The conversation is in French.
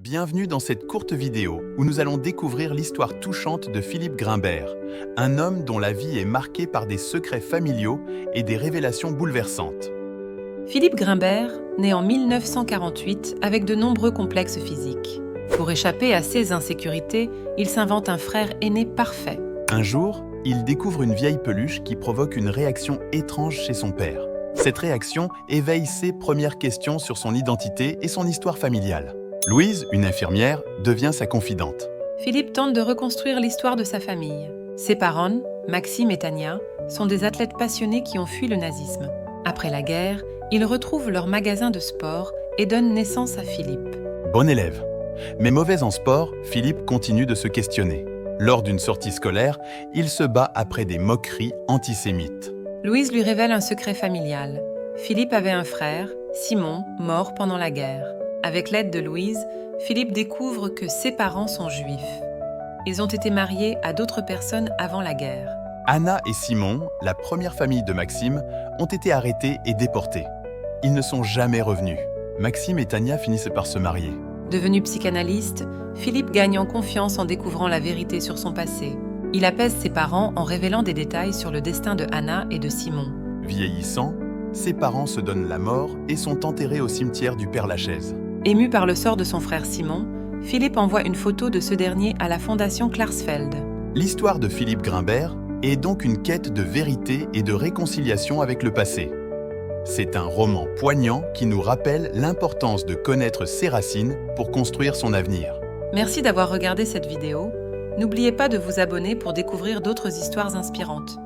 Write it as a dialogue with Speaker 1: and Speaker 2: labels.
Speaker 1: Bienvenue dans cette courte vidéo où nous allons découvrir l'histoire touchante de Philippe Grimbert, un homme dont la vie est marquée par des secrets familiaux et des révélations bouleversantes.
Speaker 2: Philippe Grimbert naît en 1948 avec de nombreux complexes physiques. Pour échapper à ces insécurités, il s'invente un frère aîné parfait.
Speaker 1: Un jour, il découvre une vieille peluche qui provoque une réaction étrange chez son père. Cette réaction éveille ses premières questions sur son identité et son histoire familiale. Louise, une infirmière, devient sa confidente.
Speaker 2: Philippe tente de reconstruire l'histoire de sa famille. Ses parents, Maxime et Tania, sont des athlètes passionnés qui ont fui le nazisme. Après la guerre, ils retrouvent leur magasin de sport et donnent naissance à Philippe.
Speaker 1: Bon élève. Mais mauvais en sport, Philippe continue de se questionner. Lors d'une sortie scolaire, il se bat après des moqueries antisémites.
Speaker 2: Louise lui révèle un secret familial. Philippe avait un frère, Simon, mort pendant la guerre. Avec l'aide de Louise, Philippe découvre que ses parents sont juifs. Ils ont été mariés à d'autres personnes avant la guerre.
Speaker 1: Anna et Simon, la première famille de Maxime, ont été arrêtés et déportés. Ils ne sont jamais revenus. Maxime et Tania finissent par se marier.
Speaker 2: Devenu psychanalyste, Philippe gagne en confiance en découvrant la vérité sur son passé. Il apaise ses parents en révélant des détails sur le destin de Anna et de Simon.
Speaker 1: Vieillissant, ses parents se donnent la mort et sont enterrés au cimetière du Père-Lachaise.
Speaker 2: Ému par le sort de son frère Simon, Philippe envoie une photo de ce dernier à la fondation Klarsfeld.
Speaker 1: L'histoire de Philippe Grimbert est donc une quête de vérité et de réconciliation avec le passé. C'est un roman poignant qui nous rappelle l'importance de connaître ses racines pour construire son avenir.
Speaker 2: Merci d'avoir regardé cette vidéo. N'oubliez pas de vous abonner pour découvrir d'autres histoires inspirantes.